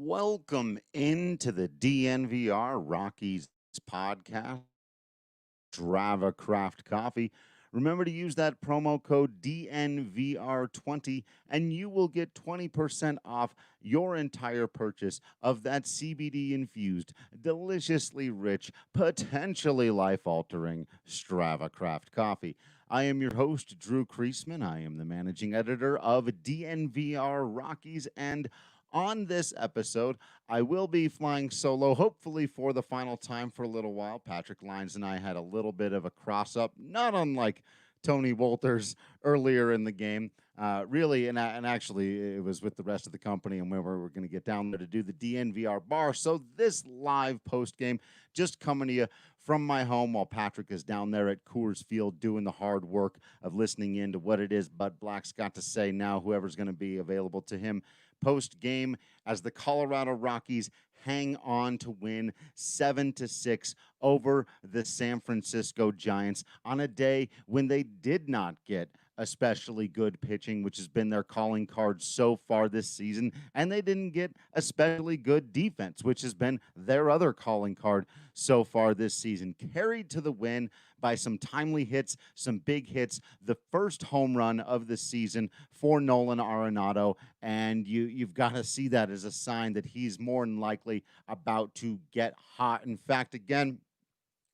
Welcome into the DNVR Rockies Podcast, Drava Craft Coffee. Remember to use that promo code DNVR20 and you will get 20% off your entire purchase of that CBD infused, deliciously rich, potentially life altering Strava Craft Coffee. I am your host, Drew Creasman. I am the managing editor of DNVR Rockies, and on this episode, I will be flying solo, hopefully for the final time for a little while. Patrick Lyons and I had a little bit of a cross-up, not unlike Tony Wolters earlier in the game. Really, and actually, it was with the rest of the company, and we were going to get down there to do the DNVR bar. So this live post-game just coming to you from my home while Patrick is down there at Coors Field doing the hard work of listening in to what it is Bud Black's got to say now, whoever's going to be available to him post-game as the Colorado Rockies hang on to win 7-6 over the San Francisco Giants on a day when they did not get especially good pitching, which has been their calling card so far this season, and they didn't get especially good defense, which has been their other calling card so far this season. Carried to the win by some timely hits, some big hits, the first home run of the season for Nolan Arenado, and you've got to see that as a sign that he's more than likely about to get hot. In fact, again,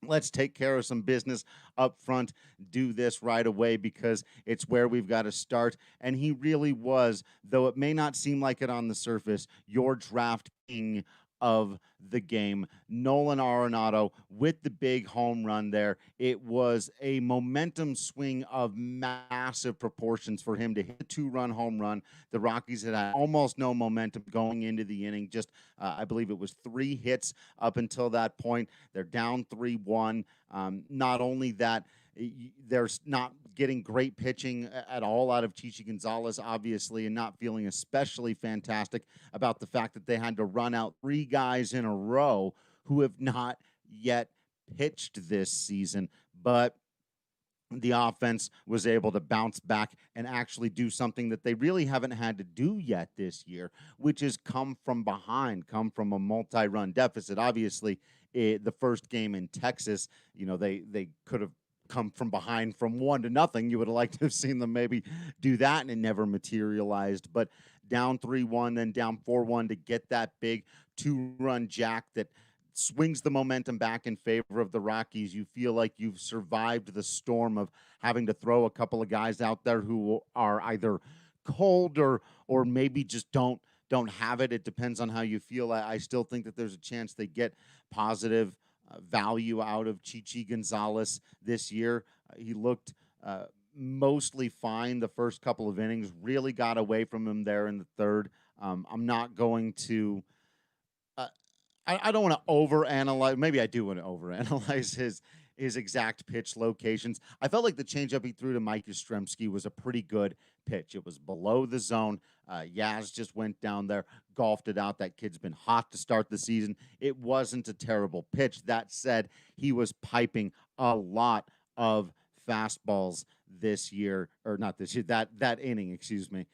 let's take care of some business up front, do this right away because it's where we've got to start. And he really was, though it may not seem like it on the surface, your draft king of the game. Nolan Arenado with the big home run there. It was a momentum swing of massive proportions for him to hit a two-run home run. The Rockies had almost no momentum going into the inning. Just, I believe it was 3 hits up until that point. They're down 3-1. Not only that, they're not getting great pitching at all out of Chichi Gonzalez, obviously, and not feeling especially fantastic about the fact that they had to run out 3 guys in a row who have not yet pitched this season. But the offense was able to bounce back and actually do something that they really haven't had to do yet this year, which is come from behind, come from a multi-run deficit. Obviously, the first game in Texas, they could have come from behind from 1-0. You would have liked to have seen them maybe do that, and it never materialized. But down 3-1, then down 4-1 to get that big 2-run jack that swings the momentum back in favor of the Rockies. You feel like you've survived the storm of having to throw a couple of guys out there who are either cold or maybe just don't have it. It depends on how you feel. I still think that there's a chance they get positive value out of Chichi Gonzalez this year. He looked mostly fine the first couple of innings, really got away from him there in the third. I'm not going to I don't want to overanalyze. Maybe I do want to overanalyze his exact pitch locations. I felt like the changeup he threw to Mike Yastrzemski was a pretty good pitch. It was below the zone. Yaz just went down there, golfed it out. That kid's been hot to start the season. It wasn't a terrible pitch. That said, he was piping a lot of fastballs this year, or not this year, that inning, excuse me.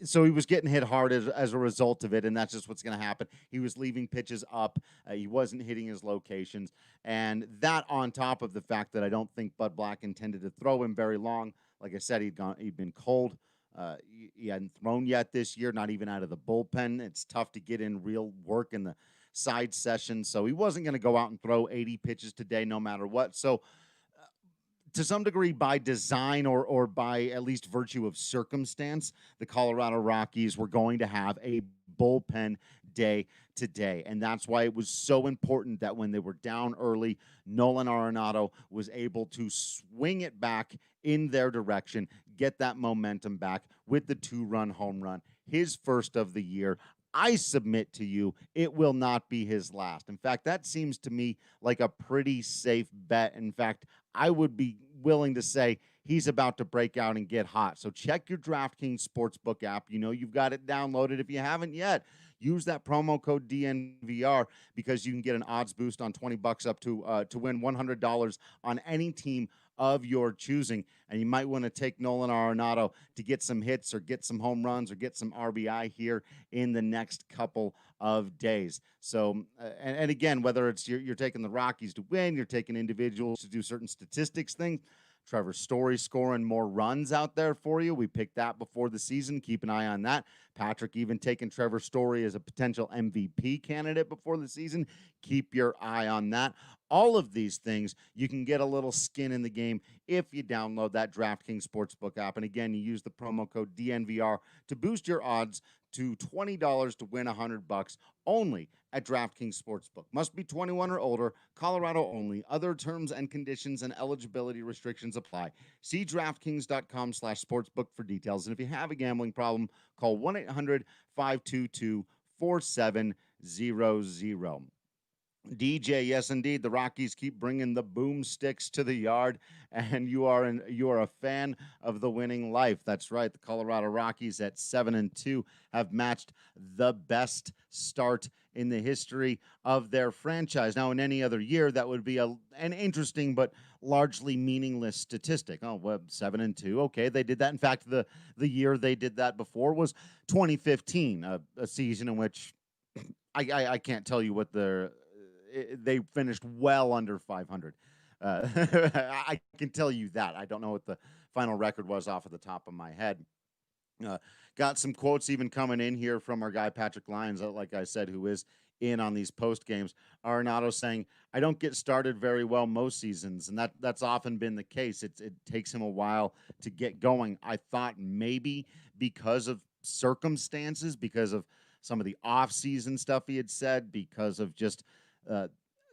So he was getting hit hard as a result of it, and that's just what's going to happen. He was leaving pitches up. He wasn't hitting his locations. And that on top of the fact that I don't think Bud Black intended to throw him very long. Like I said, he'd been cold. He hadn't thrown yet this year, not even out of the bullpen. It's tough to get in real work in the side session. So he wasn't going to go out and throw 80 pitches today no matter what. So to some degree, by design or by at least virtue of circumstance, the Colorado Rockies were going to have a bullpen day today. And that's why it was so important that when they were down early, Nolan Arenado was able to swing it back in their direction, get that momentum back with the 2-run home run, his first of the year. I submit to you, it will not be his last. In fact, that seems to me like a pretty safe bet. In fact, I would be willing to say he's about to break out and get hot. So check your DraftKings Sportsbook app. You know you've got it downloaded. If you haven't yet, use that promo code DNVR because you can get an odds boost on $20 up to win $100 on any team of your choosing. And you might want to take Nolan Arenado to get some hits or get some home runs or get some RBI here in the next couple of days. So, and again, whether it's you're taking the Rockies to win, you're taking individuals to do certain statistics things. Trevor Story scoring more runs out there for you. We picked that before the season. Keep an eye on that. Patrick even taking Trevor Story as a potential MVP candidate before the season. Keep your eye on that. All of these things, you can get a little skin in the game if you download that DraftKings Sportsbook app. And again, you use the promo code DNVR to boost your odds to $20 to win $100 only at DraftKings Sportsbook. Must be 21 or older, Colorado only. Other terms and conditions and eligibility restrictions apply. See DraftKings.com/sportsbook for details. And if you have a gambling problem, call 1-800-522-4700. DJ, yes, indeed. The Rockies keep bringing the boomsticks to the yard, and you are a fan of the winning life. That's right. The Colorado Rockies at 7-2 have matched the best start in the history of their franchise. Now, in any other year, that would be an interesting but largely meaningless statistic. Oh, well, 7-2. Okay, they did that. In fact, the year they did that before was 2015, a season in which I can't tell you what they finished well under 500. I can tell you that. I don't know what the final record was off of the top of my head. Got some quotes even coming in here from our guy Patrick Lyons, like I said, who is in on these post games. Arenado saying, "I don't get started very well most seasons," and that's often been the case. It takes him a while to get going. I thought maybe because of circumstances, because of some of the off-season stuff he had said, because of just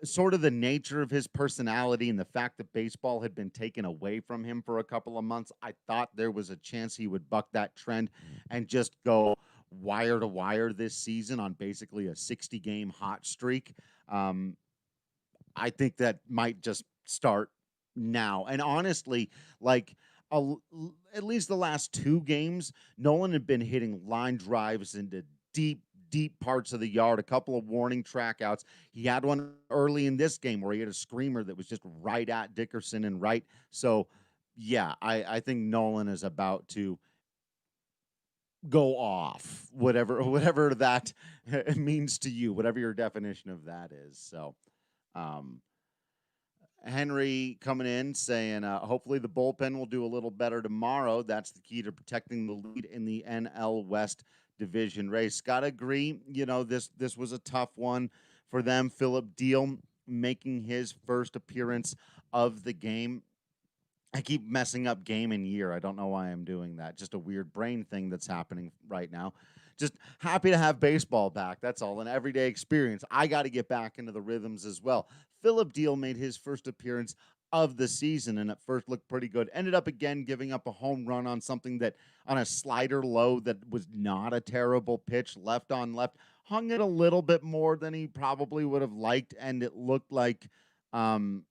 sort of the nature of his personality and the fact that baseball had been taken away from him for a couple of months, I thought there was a chance he would buck that trend and just go wire to wire this season on basically a 60-game hot streak. I think that might just start now. And honestly, like at least the last two games, Nolan had been hitting line drives into deep parts of the yard, a couple of warning track outs. He had one early in this game where he had a screamer that was just right at Dickerson and right. So, yeah, I think Nolan is about to go off, whatever that means to you, whatever your definition of that is. So, Henry coming in saying, hopefully the bullpen will do a little better tomorrow. That's the key to protecting the lead in the NL West division race. Gotta agree, this was a tough one for them. Philip Deal making his first appearance of the game. I keep messing up game and year. I don't know why I'm doing that. Just a weird brain thing that's happening right now. Just happy to have baseball back. That's all. An everyday experience. I got to get back into the rhythms as well. Philip Deal made his first appearance of the season and at first looked pretty good. Ended up again giving up a home run on a slider low that was not a terrible pitch, left on left. Hung it a little bit more than he probably would have liked, and it looked like the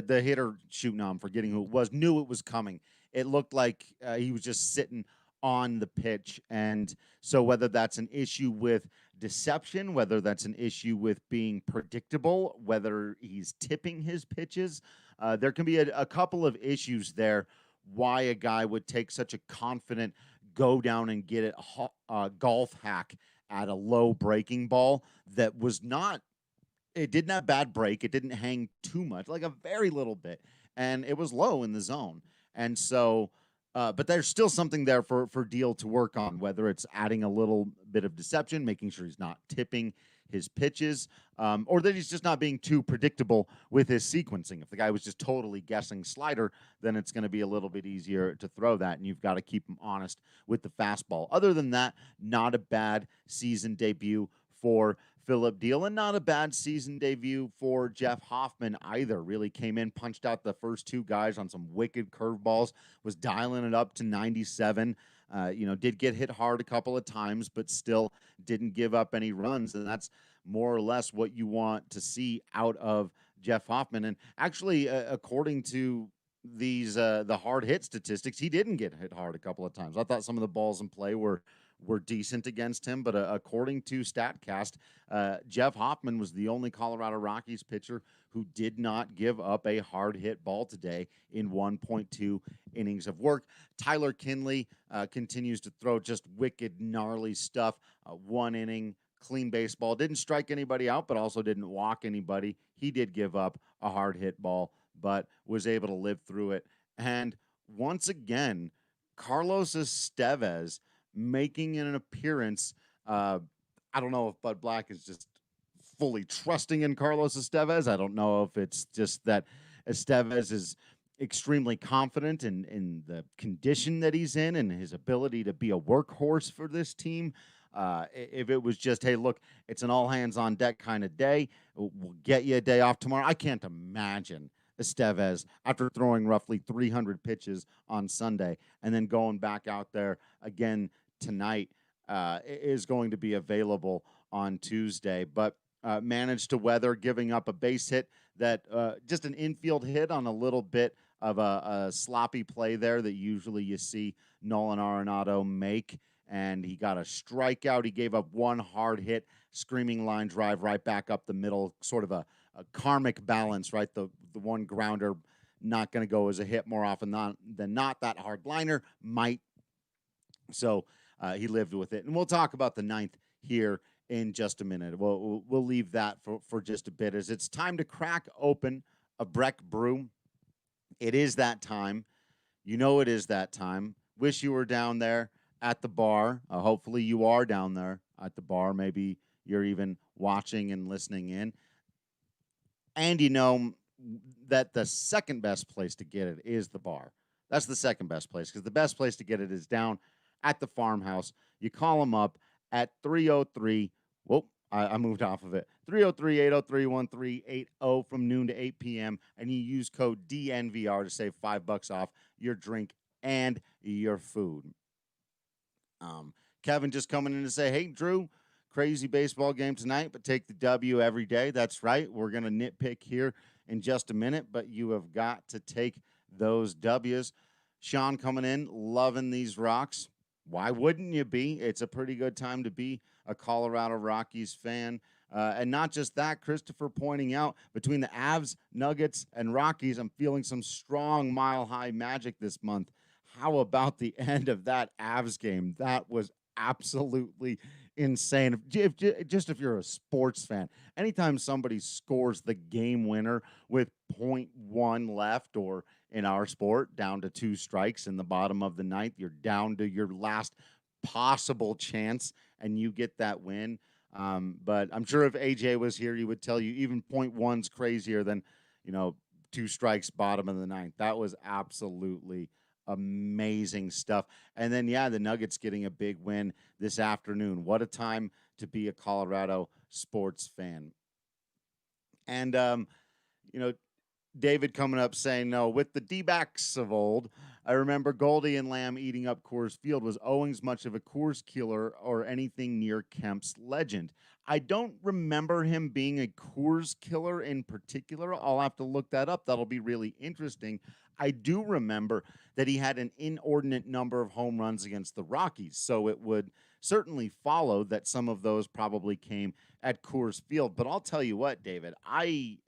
hitter shooting, I'm forgetting who it was, knew it was coming. It looked like he was just sitting on the pitch. And so whether that's an issue with deception, whether that's an issue with being predictable, whether he's tipping his pitches, there can be a couple of issues there why a guy would take such a confident go down and get a golf hack at a low breaking ball that was not, it didn't have bad break. It didn't hang too much, like a very little bit. And it was low in the zone. And so, but there's still something there for Deal to work on, whether it's adding a little bit of deception, making sure he's not tipping his pitches, or that he's just not being too predictable with his sequencing. If the guy was just totally guessing slider, then it's going to be a little bit easier to throw that, and you've got to keep him honest with the fastball. Other than that, not a bad season debut for Philip Deal, and not a bad season debut for Jeff Hoffman either. Really came in, punched out the first two guys on some wicked curveballs, was dialing it up to 97. Did get hit hard a couple of times, but still didn't give up any runs. And that's more or less what you want to see out of Jeff Hoffman. And actually, according to these the hard hit statistics, he didn't get hit hard a couple of times. I thought some of the balls in play were were decent against him. But according to StatCast, Jeff Hoffman was the only Colorado Rockies pitcher who did not give up a hard hit ball today in 1.2 innings of work. Tyler Kinley continues to throw just wicked, gnarly stuff. 1 inning, clean baseball. Didn't strike anybody out, but also didn't walk anybody. He did give up a hard hit ball, but was able to live through it. And once again, Carlos Estevez making an appearance. I don't know if Bud Black is just fully trusting in Carlos Estevez. I don't know if it's just that Estevez is extremely confident in the condition that he's in and his ability to be a workhorse for this team. If it was just, hey, look, it's an all hands on deck kind of day, we'll get you a day off tomorrow. I can't imagine Estevez, after throwing roughly 300 pitches on Sunday and then going back out there again tonight, is going to be available on Tuesday. But managed to weather giving up a base hit that just an infield hit on a little bit of a sloppy play there that usually you see Nolan Arenado make. And he got a strikeout. He gave up one hard hit, screaming line drive right back up the middle, sort of a karmic balance, right? The one grounder not going to go as a hit more often than not. That hard liner might. So he lived with it. And we'll talk about the ninth here in just a minute. We'll leave that for just a bit, as it's time to crack open a Breck brew. It is that time. You know it is that time. Wish you were down there at the bar. Hopefully you are down there at the bar. Maybe you're even watching and listening in. And you know that the second best place to get it is the bar. That's the second best place, because the best place to get it is down at the farmhouse. You call them up at 303. Whoa, I moved off of it. 303-803-1380 from noon to 8 p.m. And you use code DNVR to save $5 off your drink and your food. Kevin just coming in to say, hey, Drew, crazy baseball game tonight, but take the W every day. That's right. We're going to nitpick here in just a minute, but you have got to take those W's. Sean coming in, loving these Rocks. Why wouldn't you be? It's a pretty good time to be a Colorado Rockies fan. And not just that, Christopher pointing out, between the Avs, Nuggets, and Rockies, I'm feeling some strong mile-high magic this month. How about the end of that Avs game? That was absolutely insane. If you're a sports fan, anytime somebody scores the game winner with 0.1 left, or in our sport, down to 2 strikes in the bottom of the ninth, you're down to your last possible chance, and you get that win. But I'm sure if AJ was here, he would tell you even 0.1's crazier than, 2 strikes bottom of the ninth. That was absolutely amazing stuff. And then, the Nuggets getting a big win this afternoon. What a time to be a Colorado sports fan. And, David coming up saying, no, with the D-backs of old, I remember Goldie and Lamb eating up Coors Field. Was Owings much of a Coors killer or anything near Kemp's legend? I don't remember him being a Coors killer in particular. I'll have to look that up. That'll be really interesting. I do remember that he had an inordinate number of home runs against the Rockies, so it would certainly follow that some of those probably came at Coors Field. But I'll tell you what, David, I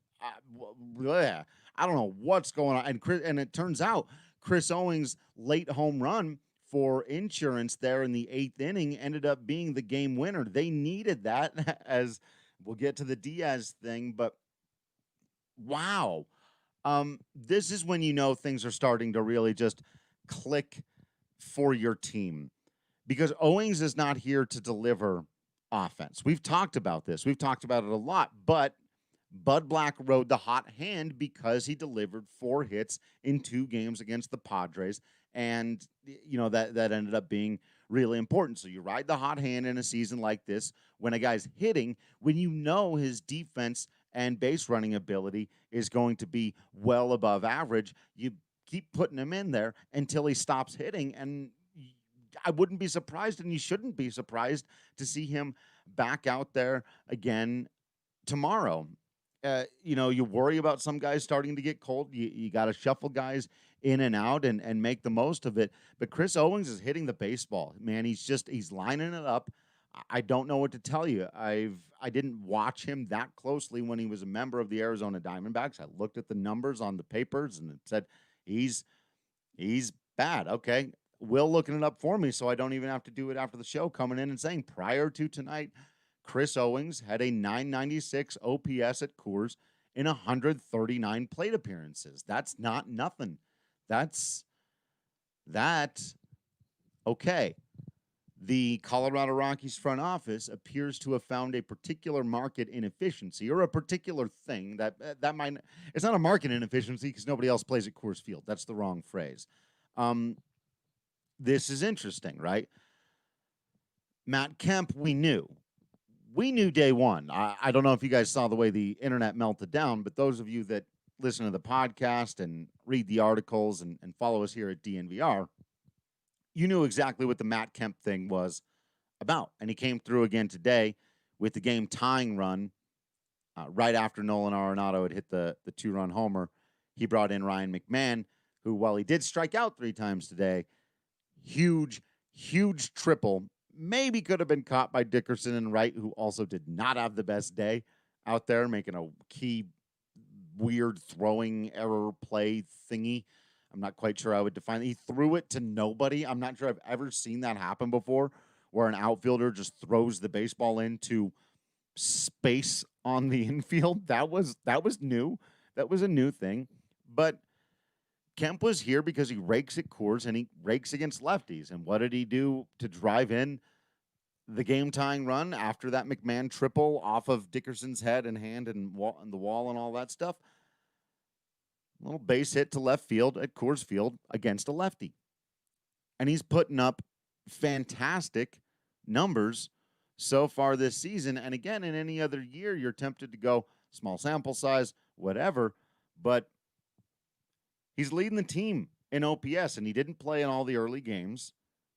don't know what's going on. And it turns out Chris Owings' late home run for insurance there in the 8th inning ended up being the game winner. They needed that, as we'll get to the Diaz thing. But wow. This is when things are starting to really just click for your team, because Owings is not here to deliver offense. We've talked about this. We've talked about it a lot, but Bud Black rode the hot hand because he delivered 4 hits in 2 games against the Padres. And, that ended up being really important. So you ride the hot hand in a season like this when a guy's hitting, when his defense and base running ability is going to be well above average. You keep putting him in there until he stops hitting. And I wouldn't be surprised, and you shouldn't be surprised, to see him back out there again tomorrow. You worry about some guys starting to get cold. You got to shuffle guys in and out and make the most of it. But Chris Owings is hitting the baseball, man. He's lining it up. I don't know what to tell you. I didn't watch him that closely when he was a member of the Arizona Diamondbacks. I looked at the numbers on the papers and it said he's bad. Okay. Will looking it up for me so I don't even have to do it after the show, coming in and saying prior to tonight, Chris Owings had a 996 OPS at Coors in 139 plate appearances. That's not nothing. That's okay. The Colorado Rockies front office appears to have found a particular market inefficiency or a particular thing that might, it's not a market inefficiency because nobody else plays at Coors Field. That's the wrong phrase. This is interesting, right? Matt Kemp, we knew day one. I don't know if you guys saw the way the internet melted down, but those of you that listen to the podcast and read the articles and follow us here at DNVR, you knew exactly what the Matt Kemp thing was about. And he came through again today with the game tying run right after Nolan Arenado had hit the two-run homer. He brought in Ryan Mcmahon, who, while he did strike out 3 times today, huge triple, maybe could have been caught by Dickerson and Wright, who also did not have the best day out there, making a key weird throwing error play thingy. I'm not quite sure I would define it. He threw it to nobody. I'm not sure I've ever seen that happen before, where an outfielder just throws the baseball into space on the infield. That was new. That was a new thing. But Kemp was here because he rakes at Coors and he rakes against lefties. And what did he do to drive in the game-tying run after that McMahon triple off of Dickerson's head and hand and the wall and all that stuff? A little base hit to left field at Coors Field against a lefty. And he's putting up fantastic numbers so far this season. And again, in any other year, you're tempted to go small sample size, whatever. But he's leading the team in OPS, and he didn't play in all the early games.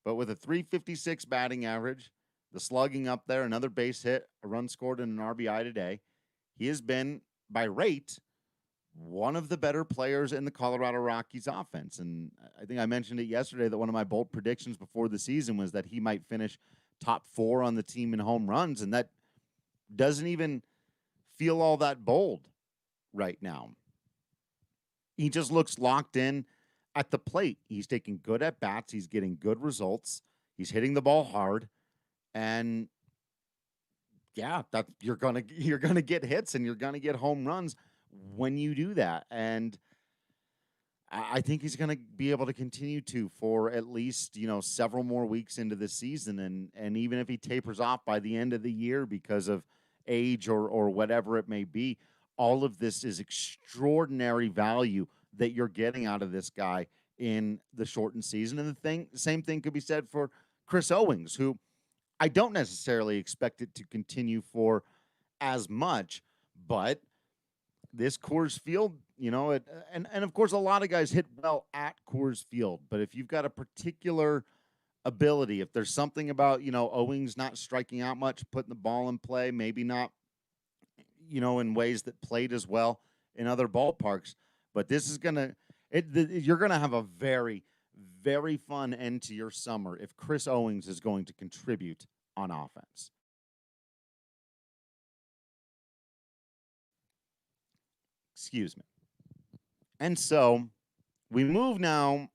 But with a 356 batting average, the slugging up there, another base hit, a run scored, and an RBI today, he has been, by rate, one of the better players in the Colorado Rockies offense. And I think I mentioned it yesterday that one of my bold predictions before the season was that he might finish top 4 on the team in home runs, and that doesn't even feel all that bold right now. He just looks locked in at the plate. He's taking good at bats. He's getting good results. He's hitting the ball hard, and yeah, that you're gonna get hits and you're gonna get home runs when you do that. And I think he's going to be able to continue to for at least, several more weeks into the season. And even if he tapers off by the end of the year because of age or whatever it may be, all of this is extraordinary value that you're getting out of this guy in the shortened season. And the same thing could be said for Chris Owings, who I don't necessarily expect it to continue for as much, but this Coors Field, and of course, a lot of guys hit well at Coors Field. But if you've got a particular ability, if there's something about, Owings not striking out much, putting the ball in play, maybe not, in ways that played as well in other ballparks. But this is you're going to have a very, very fun end to your summer if Chris Owings is going to contribute on offense. Excuse me. And so we move now.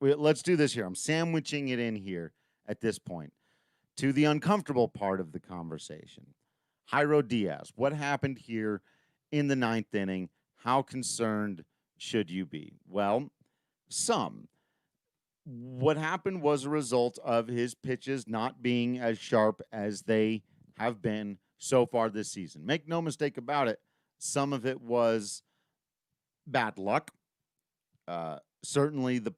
Let's do this here. I'm sandwiching it in here at this point to the uncomfortable part of the conversation. Jairo Diaz, what happened here in the 9th inning? How concerned should you be? Well, some. What happened was a result of his pitches not being as sharp as they have been so far this season. Make no mistake about it. Some of it was bad luck. Certainly the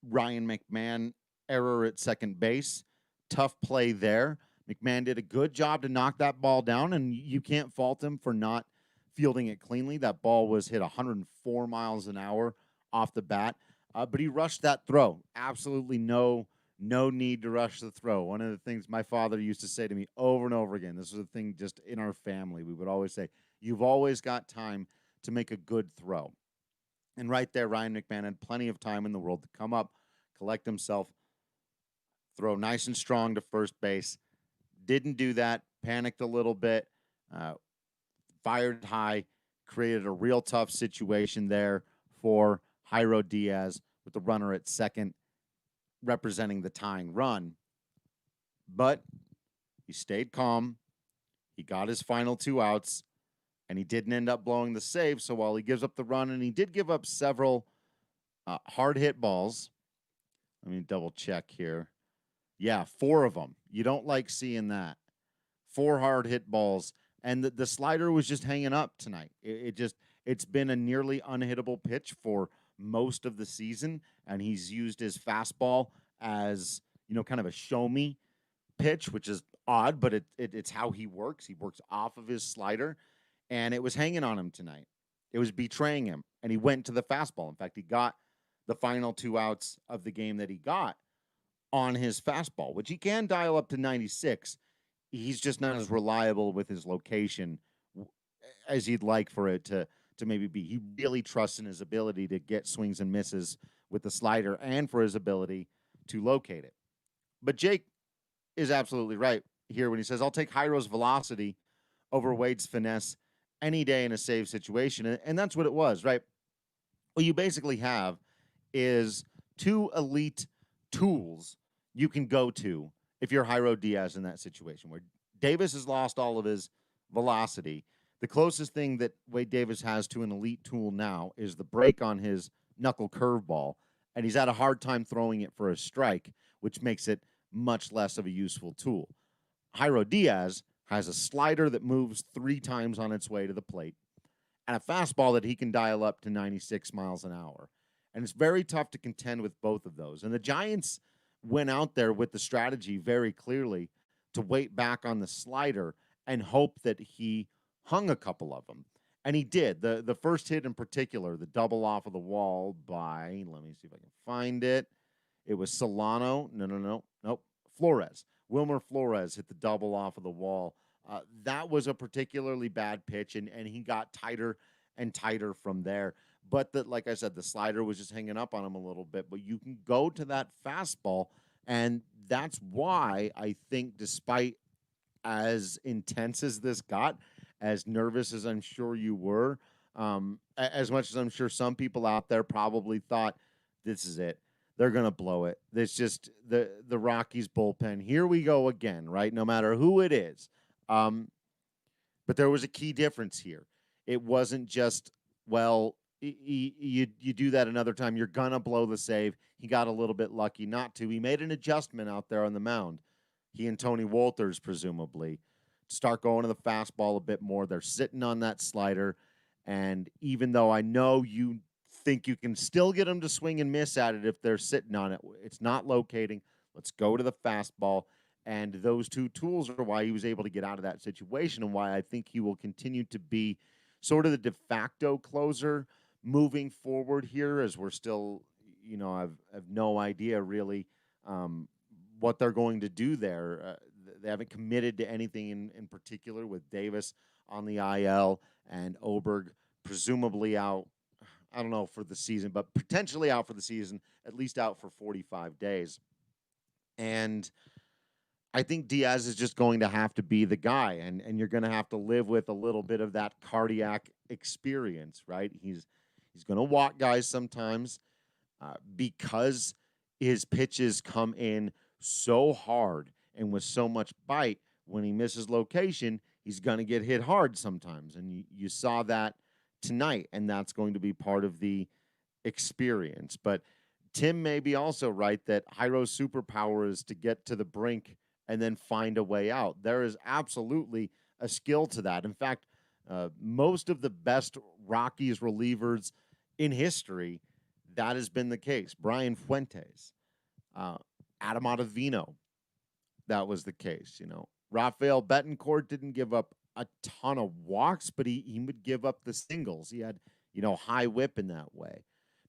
Ryan McMahon error at second base. Tough play there. McMahon did a good job to knock that ball down, and you can't fault him for not fielding it cleanly. That ball was hit 104 miles an hour off the bat, but he rushed that throw. Absolutely no need to rush the throw. One of the things my father used to say to me over and over again, this was a thing just in our family, we would always say, you've always got time to make a good throw. And right there, Ryan McMahon had plenty of time in the world to come up, collect himself, throw nice and strong to first base. Didn't do that, panicked a little bit, uh, fired high, created a real tough situation there for Jairo Diaz with the runner at second representing the tying run. But he stayed calm. He got his final 2 outs, and he didn't end up blowing the save. So while he gives up the run, and he did give up several hard hit balls, let me double check here. Yeah, 4 of them. You don't like seeing that. 4 hard hit balls. And the slider was just hanging up tonight. It's been a nearly unhittable pitch for most of the season. And he's used his fastball as, kind of a show me pitch, which is odd, but it's how he works. He works off of his slider. And it was hanging on him tonight. It was betraying him. And he went to the fastball. In fact, he got the final 2 outs of the game that he got on his fastball, which he can dial up to 96. He's just not as reliable with his location as he'd like for it to maybe be. He really trusts in his ability to get swings and misses with the slider and for his ability to locate it. But Jake is absolutely right here when he says, I'll take Jairo's velocity over Wade's finesse any day in a save situation. And that's what it was, right? What you basically have is 2 elite tools you can go to if you're Jairo Diaz in that situation where Davis has lost all of his velocity. The closest thing that Wade Davis has to an elite tool now is the break on his knuckle curveball, and he's had a hard time throwing it for a strike, which makes it much less of a useful tool. Jairo Diaz has a slider that moves 3 times on its way to the plate and a fastball that he can dial up to 96 miles an hour. And it's very tough to contend with both of those. And the Giants went out there with the strategy very clearly to wait back on the slider and hope that he hung a couple of them. And he did. The first hit in particular, the double off of the wall by, let me see if I can find it. It was Solano. Nope. Flores. Wilmer Flores hit the double off of the wall. That was a particularly bad pitch, and he got tighter and tighter from there. But like I said, the slider was just hanging up on him a little bit. But you can go to that fastball, and that's why I think despite as intense as this got, as nervous as I'm sure you were, as much as I'm sure some people out there probably thought, this is it. They're going to blow it. It's just the Rockies bullpen. Here we go again, right? No matter who it is. But there was a key difference here. It wasn't just, well, you do that another time, you're going to blow the save. He got a little bit lucky not to. He made an adjustment out there on the mound. He and Tony Wolters, presumably, start going to the fastball a bit more. They're sitting on that slider. And even though I know you think you can still get them to swing and miss at it if they're sitting on it, it's not locating. Let's go to the fastball. And those 2 tools are why he was able to get out of that situation and why I think he will continue to be sort of the de facto closer moving forward here, as we're still, I've no idea really what they're going to do there. They haven't committed to anything in particular with Davis on the IL and Oberg presumably out, I don't know for the season, but potentially out for the season, at least out for 45 days. And I think Diaz is just going to have to be the guy, and you're going to have to live with a little bit of that cardiac experience, right? He's going to walk guys sometimes because his pitches come in so hard and with so much bite. When he misses location, he's going to get hit hard sometimes, and you saw that tonight, and that's going to be part of the experience. But Tim may be also right that Jairo's superpower is to get to the brink and then find a way out. There is absolutely a skill to that. In fact, most of the best Rockies relievers in history, that has been the case. Brian Fuentes, Adam Ottavino, that was the case. Rafael Betancourt didn't give up a ton of walks, but he would give up the singles. He had, high whip in that way.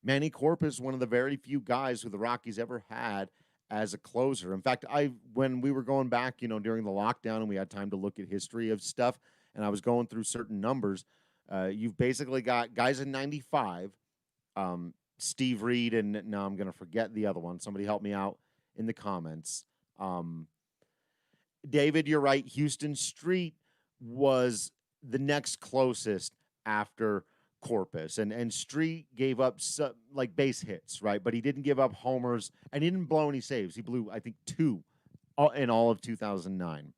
Manny Corpus, one of the very few guys who the Rockies ever had as a closer. In fact, when we were going back, during the lockdown and we had time to look at history of stuff, and I was going through certain numbers, you've basically got guys in 95 Steve Reed, and now I'm going to forget the other one. Somebody help me out in the comments. David, you're right. Houston Street was the next closest after Corpus, and Street gave up like base hits, right? But he didn't give up homers, and he didn't blow any saves. He blew, I think, 2 in all of 2009.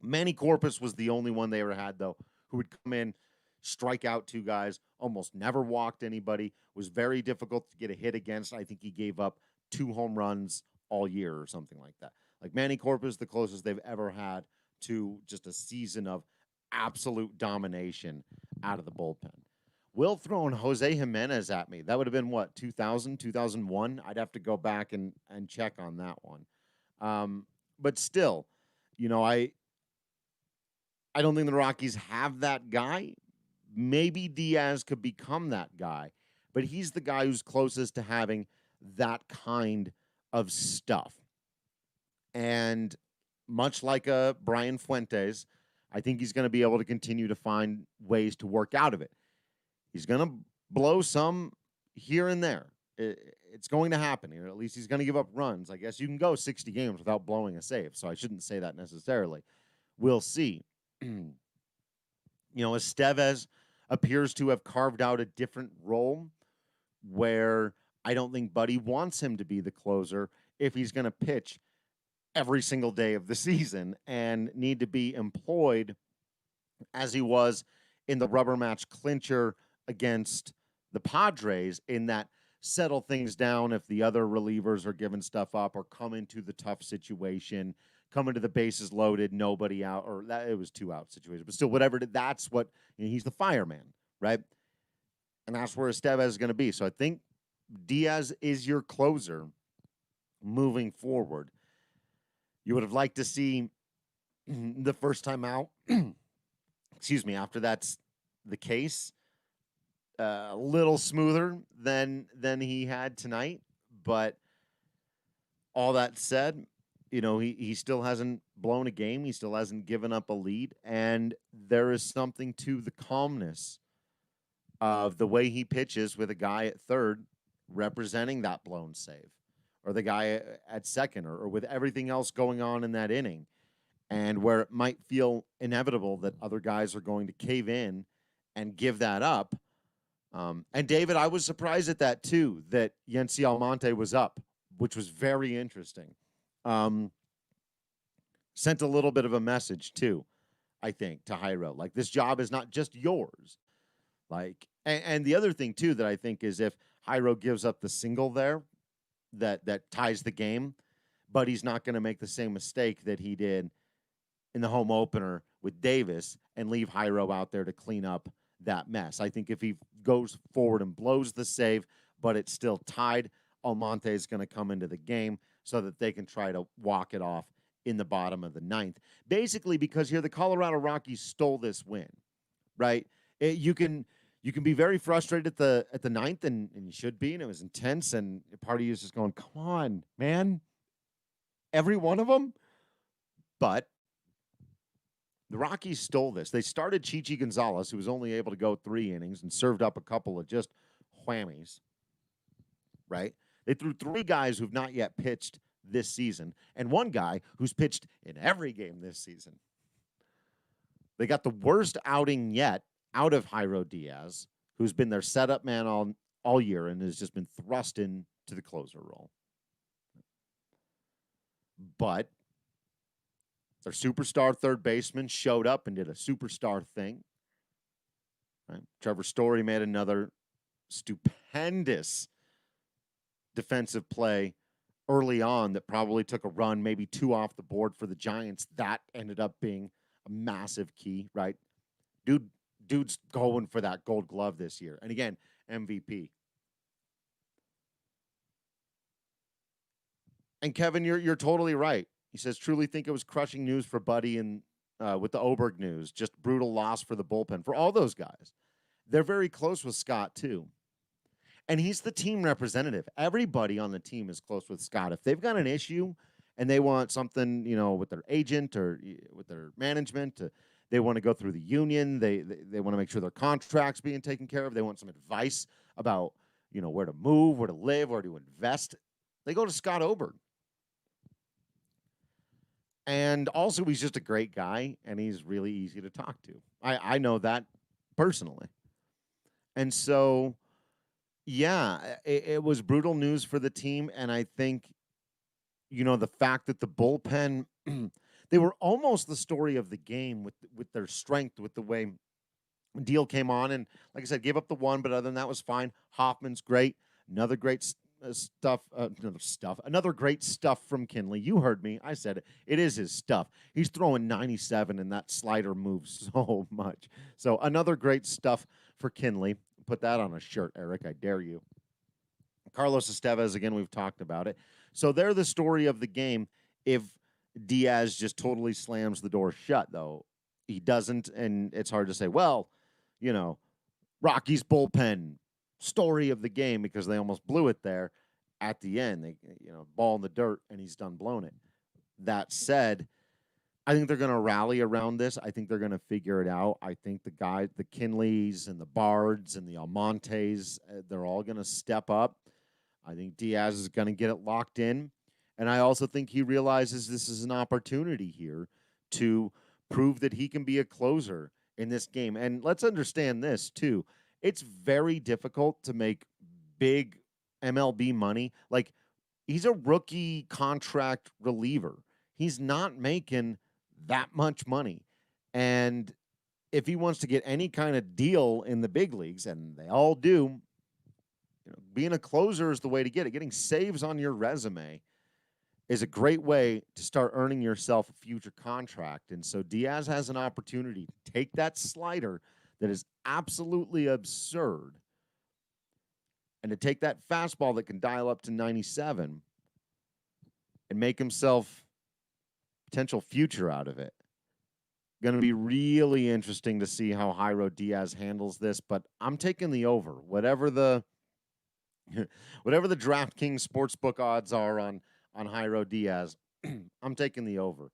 Manny Corpus was the only one they ever had, though, who would come in, strike out 2 guys, almost never walked anybody, was very difficult to get a hit against. I think he gave up 2 home runs all year or something like that. Like Manny Corpus, the closest they've ever had to just a season of absolute domination out of the bullpen. Will throwing Jose Jimenez at me. That would have been what, 2000, 2001? I'd have to go back and check on that one. But still, I don't think the Rockies have that guy. Maybe Diaz could become that guy, but he's the guy who's closest to having that kind of stuff. And much like a Brian Fuentes, I think he's going to be able to continue to find ways to work out of it. He's going to blow some here and there. It's going to happen. At least he's going to give up runs. I guess you can go 60 games without blowing a save, so I shouldn't say that necessarily. We'll see. Estevez appears to have carved out a different role where I don't think Buddy wants him to be the closer if he's going to pitch every single day of the season and need to be employed as he was in the rubber match clincher against the Padres, in that settle things down if the other relievers are giving stuff up or come into the tough situation, come into the bases loaded, nobody out, or that it was 2-out situation, but still, whatever. That's what he's the fireman, right? And that's where Estevez is going to be. So I think Diaz is your closer moving forward. You would have liked to see the first time out, excuse me, after that's the case, a little smoother than he had tonight. But all that said, he still hasn't blown a game. He still hasn't given up a lead. And there is something to the calmness of the way he pitches with a guy at third representing that blown save, or the guy at second, or with everything else going on in that inning, and where it might feel inevitable that other guys are going to cave in and give that up. And David, I was surprised at that too, that Yency Almonte was up, which was very interesting. Sent a little bit of a message too, I think, to Jairo. Like, this job is not just yours. Like, and the other thing too that I think is, if Jairo gives up the single there, that ties the game, but he's not going to make the same mistake that he did in the home opener with Davis and leave Jairo out there to clean up that mess. I think if he goes forward and blows the save, but it's still tied, Almonte is going to come into the game so that they can try to walk it off in the bottom of the ninth. Basically, because here the Colorado Rockies stole this win, right? You can be very frustrated at the ninth, and you should be, and it was intense, and part of you is just going, come on, man. Every one of them. But the Rockies stole this. They started Chichi Gonzalez, who was only able to go 3 innings, and served up a couple of just whammies, right? They threw 3 guys who've not yet pitched this season, and 1 guy who's pitched in every game this season. They got the worst outing yet out of Jairo Diaz, who's been their setup man all year and has just been thrust into the closer role. But their superstar third baseman showed up and did a superstar thing. Right? Trevor Story made another stupendous defensive play early on that probably took a run, maybe 2 off the board for the Giants. That ended up being a massive key, right? Dude's going for that Gold Glove this year. And again, MVP. And Kevin, you're totally right. He says, truly think it was crushing news for Buddy and with the Oberg news. Just brutal loss for the bullpen. For all those guys. They're very close with Scott, too. And he's the team representative. Everybody on the team is close with Scott. If they've got an issue and they want something, with their agent or with their management, they want to go through the union. They want to make sure their contract's being taken care of. They want some advice about, where to move, where to live, where to invest, they go to Scott Oberg. And also, he's just a great guy, and he's really easy to talk to. I know that personally. And so, yeah, it was brutal news for the team. And I think, the fact that the bullpen, they were almost the story of the game with their strength, with the way Deal came on. And like I said, gave up the one, but other than that was fine. Hoffman's great. Another great another great stuff from Kinley. You heard me. I said it. It is his stuff. He's throwing 97, and that slider moves so much. So another great stuff for Kinley. Put that on a shirt, Eric. I dare you. Carlos Estevez, again, we've talked about it. So they're the story of the game. If Diaz just totally slams the door shut, though, he doesn't, and it's hard to say, well, Rockies bullpen, story of the game, because they almost blew it there at the end. They, ball in the dirt, and he's done blown it. That said, I think they're going to rally around this. I think they're going to figure it out. I think the Kinleys and the Bards and the Almontes, they're all going to step up. I think Diaz is going to get it locked in. And I also think he realizes this is an opportunity here to prove that he can be a closer in this game. And let's understand this, too. It's very difficult to make big MLB money. Like, he's a rookie contract reliever. He's not making that much money. And if he wants to get any kind of deal in the big leagues, and they all do, being a closer is the way to get it. Getting saves on your resume is a great way to start earning yourself a future contract. And so Diaz has an opportunity to take that slider that is absolutely absurd and to take that fastball that can dial up to 97 and make himself potential future out of it. Going to be really interesting to see how Jairo Diaz handles this, but I'm taking the over. Whatever the DraftKings sportsbook odds are on Jairo Diaz, I'm taking the over.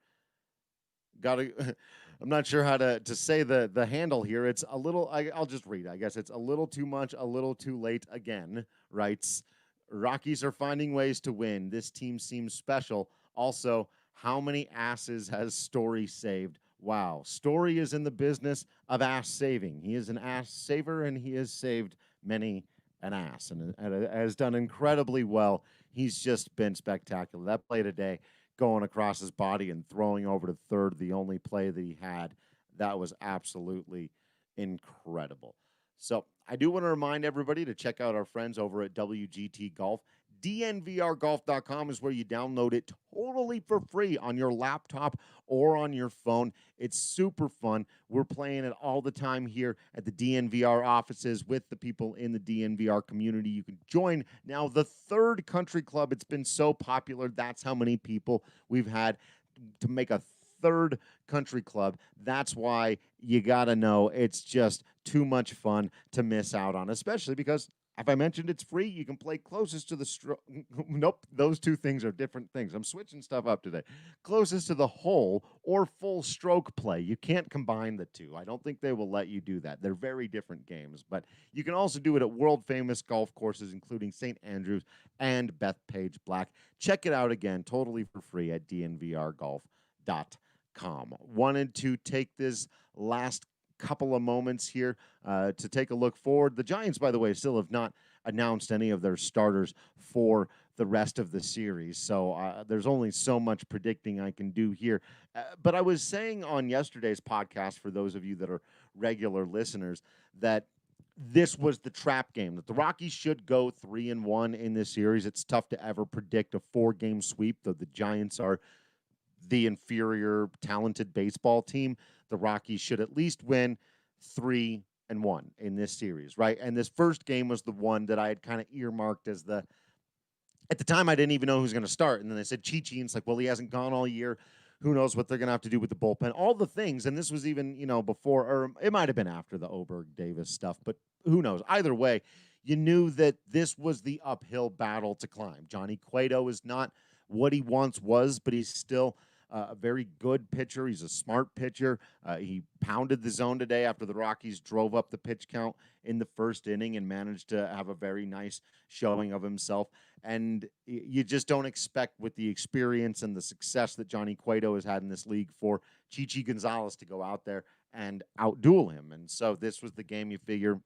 I'm not sure how to say the handle here. It's a little, I'll just read. I guess it's a little too much, a little too late again. Writes, Rockies are finding ways to win. This team seems special. Also, how many asses has Story saved? Wow. Story is in the business of ass saving. He is an ass saver, and he has saved many an ass and has done incredibly well. He's just been spectacular. That play today, going across his body and throwing over to third, the only play that he had, that was absolutely incredible. So I do want to remind everybody to check out our friends over at WGT Golf. DNVRGolf.com is where you download it totally for free on your laptop or on your phone. It's super fun. We're playing it all the time here at the DNVR offices with the people in the DNVR community. You can join now the third country club. It's been so popular. That's how many people we've had to make a third country club. That's why you got to know it's just too much fun to miss out on, especially because, if I mentioned it's free, you can play closest to the stroke. Nope, those two things are different things. I'm switching stuff up today. Closest to the hole or full stroke play. You can't combine the two. I don't think they will let you do that. They're very different games. But you can also do it at world-famous golf courses, including St. Andrews and Bethpage Black. Check it out again, totally for free at dnvrgolf.com. Wanted to take this last couple of moments here to take a look forward. The Giants, by the way, still have not announced any of their starters for the rest of the series, so there's only so much predicting I can do here. But I was saying on yesterday's podcast, for those of you that are regular listeners, that this was the trap game, that the Rockies should go 3-1 in this series. It's tough to ever predict a 4-game sweep, though the Giants are the inferior, talented baseball team. The Rockies should at least win 3-1 in this series, right? And this first game was the one that I had kind of earmarked as at the time, I didn't even know who was going to start. And then they said Chi-Chi, and it's like, well, he hasn't gone all year. Who knows what they're going to have to do with the bullpen, all the things. And this was even, before, or it might have been after the Oberg-Davis stuff, but who knows? Either way, you knew that this was the uphill battle to climb. Johnny Cueto is not what he once was, but he's still a very good pitcher. He's a smart pitcher. He pounded the zone today after the Rockies drove up the pitch count in the first inning and managed to have a very nice showing of himself. And you just don't expect, with the experience and the success that Johnny Cueto has had in this league, for Chichi Gonzalez to go out there and outduel him. And so this was the game you figure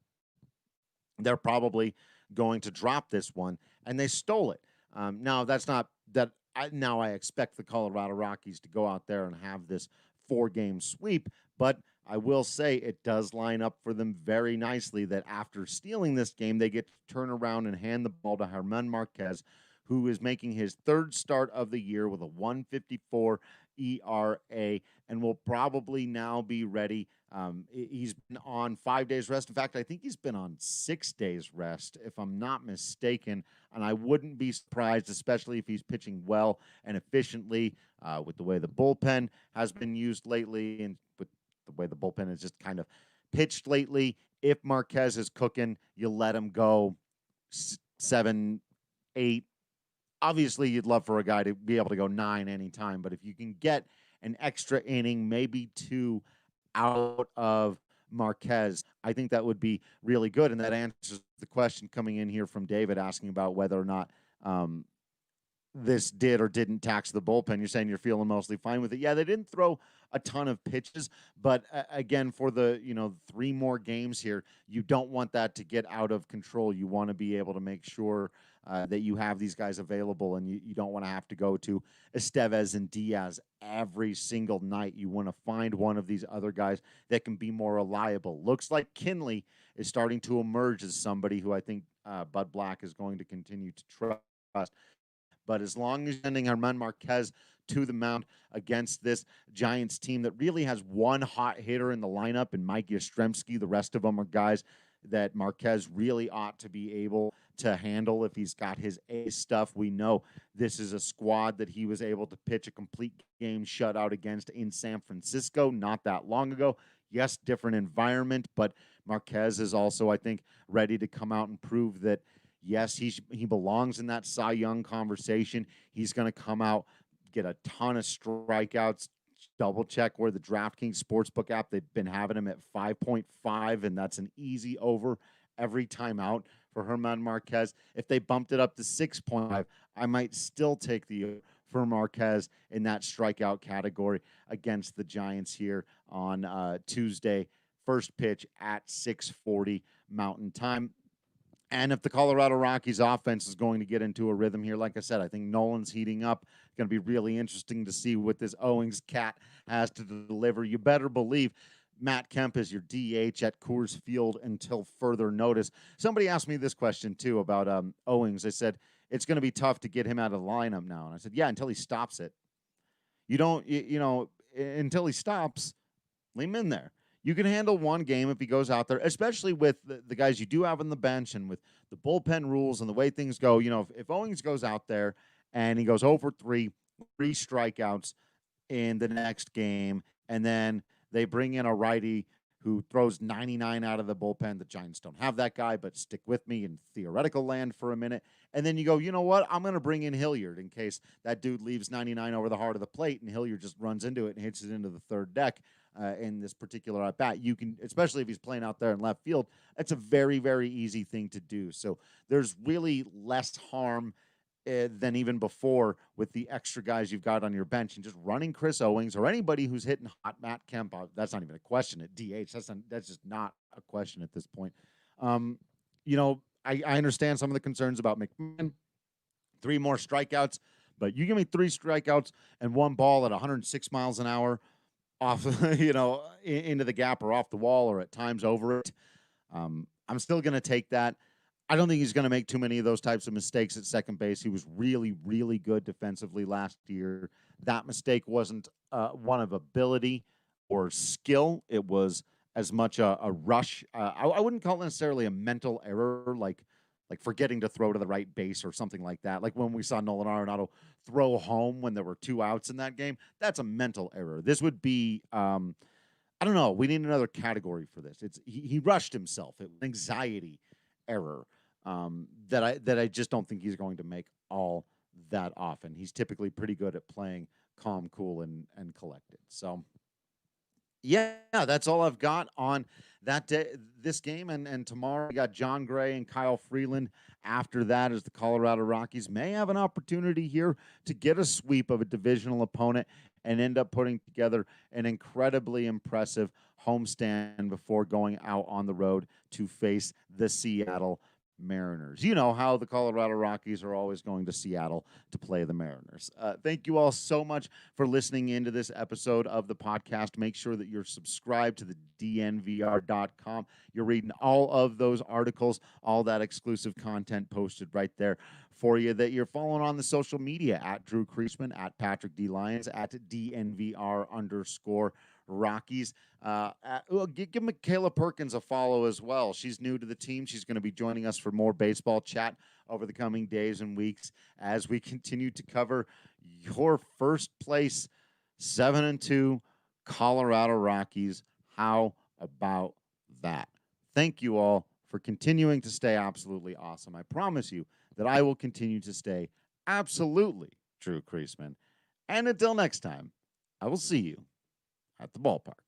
they're probably going to drop this one, and they stole it. Now, that's not that now I expect the Colorado Rockies to go out there and have this 4-game sweep, but I will say it does line up for them very nicely that after stealing this game, they get to turn around and hand the ball to German Marquez, who is making his 3rd start of the year with a 1.54 ERA and will probably now be ready. He's been on 5 days rest. In fact, I think he's been on 6 days rest, if I'm not mistaken. And I wouldn't be surprised, especially if he's pitching well and efficiently, with the way the bullpen has been used lately and with the way the bullpen has just kind of pitched lately. If Marquez is cooking, you let him go 7, 8. Obviously, you'd love for a guy to be able to go 9 anytime, but if you can get an extra inning, maybe 2 out of Marquez, I think that would be really good. And that answers the question coming in here from David asking about whether or not this did or didn't tax the bullpen. You're saying you're feeling mostly fine with it. Yeah, they didn't throw a ton of pitches, but again, for the 3 more games here, you don't want that to get out of control. You want to be able to make sure that you have these guys available, and you don't want to have to go to Estevez and Diaz every single night. You want to find one of these other guys that can be more reliable. Looks like Kinley is starting to emerge as somebody who I think Bud Black is going to continue to trust. But as long as you're sending German Marquez to the mound against this Giants team that really has one hot hitter in the lineup and Mike Yastrzemski, the rest of them are guys that Marquez really ought to be able to handle if he's got his A stuff. We know this is a squad that he was able to pitch a complete game shutout against in San Francisco not that long ago. Yes, different environment, but Marquez is also, I think, ready to come out and prove that, yes, he belongs in that Cy Young conversation. He's going to come out, get a ton of strikeouts. Double check where the DraftKings Sportsbook app, they've been having him at 5.5, and that's an easy over every time out for German Marquez. If they bumped it up to 6.5, I might still take the for Marquez in that strikeout category against the Giants here on Tuesday. First pitch at 6:40 Mountain Time. And if the Colorado Rockies offense is going to get into a rhythm here, like I said, I think Nolan's heating up. It's going to be really interesting to see what this Owings cat has to deliver. You better believe Matt Kemp is your DH at Coors Field until further notice. Somebody asked me this question, too, about Owings. They said, it's going to be tough to get him out of the lineup now. And I said, yeah, until he stops it. You don't, until he stops, leave him in there. You can handle one game if he goes out there, especially with the guys you do have on the bench and with the bullpen rules and the way things go. If Owings goes out there and he goes 0 for 3 strikeouts in the next game, and then they bring in a righty who throws 99 out of the bullpen. The Giants don't have that guy, but stick with me in theoretical land for a minute. And then you go, you know what? I'm going to bring in Hilliard in case that dude leaves 99 over the heart of the plate and Hilliard just runs into it and hits it into the third deck. In this particular at bat, you can, especially if he's playing out there in left field, it's a very, very easy thing to do. So there's really less harm than even before with the extra guys you've got on your bench, and just running Chris Owings or anybody who's hitting hot. Matt Kemp, that's not even a question at DH. That's just not a question at this point. I understand some of the concerns about Mcmahon. 3 more strikeouts, but you give me 3 strikeouts and 1 ball at 106 miles an hour off, into the gap or off the wall or at times over it. I'm still going to take that. I don't think he's going to make too many of those types of mistakes at second base. He was really, really good defensively last year. That mistake wasn't one of ability or skill. It was as much a rush. I wouldn't call it necessarily a mental error, like forgetting to throw to the right base or something like that. Like when we saw Nolan Arenado throw home when there were 2 outs in that game, that's a mental error. This would be, I don't know. We need another category for this. He rushed himself. It was an anxiety error that I just don't think he's going to make all that often. He's typically pretty good at playing calm, cool, and collected. So, yeah, that's all I've got on that day, this game. And tomorrow we got John Gray and Kyle Freeland. After that, as the Colorado Rockies may have an opportunity here to get a sweep of a divisional opponent and end up putting together an incredibly impressive homestand before going out on the road to face the Seattle Mariners. You know how the Colorado Rockies are always going to Seattle to play the Mariners. Thank you all so much for listening into this episode of the podcast. Make sure that you're subscribed to the DNVR.com. You're reading all of those articles, all that exclusive content posted right there for you, that you're following on the social media at Drew Creasman, at Patrick D. Lyons, at DNVR_Rockies. Give Michaela Perkins a follow as well. She's new to the team. She's going to be joining us for more baseball chat over the coming days and weeks as we continue to cover your first place 7-2 Colorado Rockies. How about that? Thank you all for continuing to stay absolutely awesome. I promise you that I will continue to stay absolutely Drew Creasman. And until next time, I will see you at the ballpark.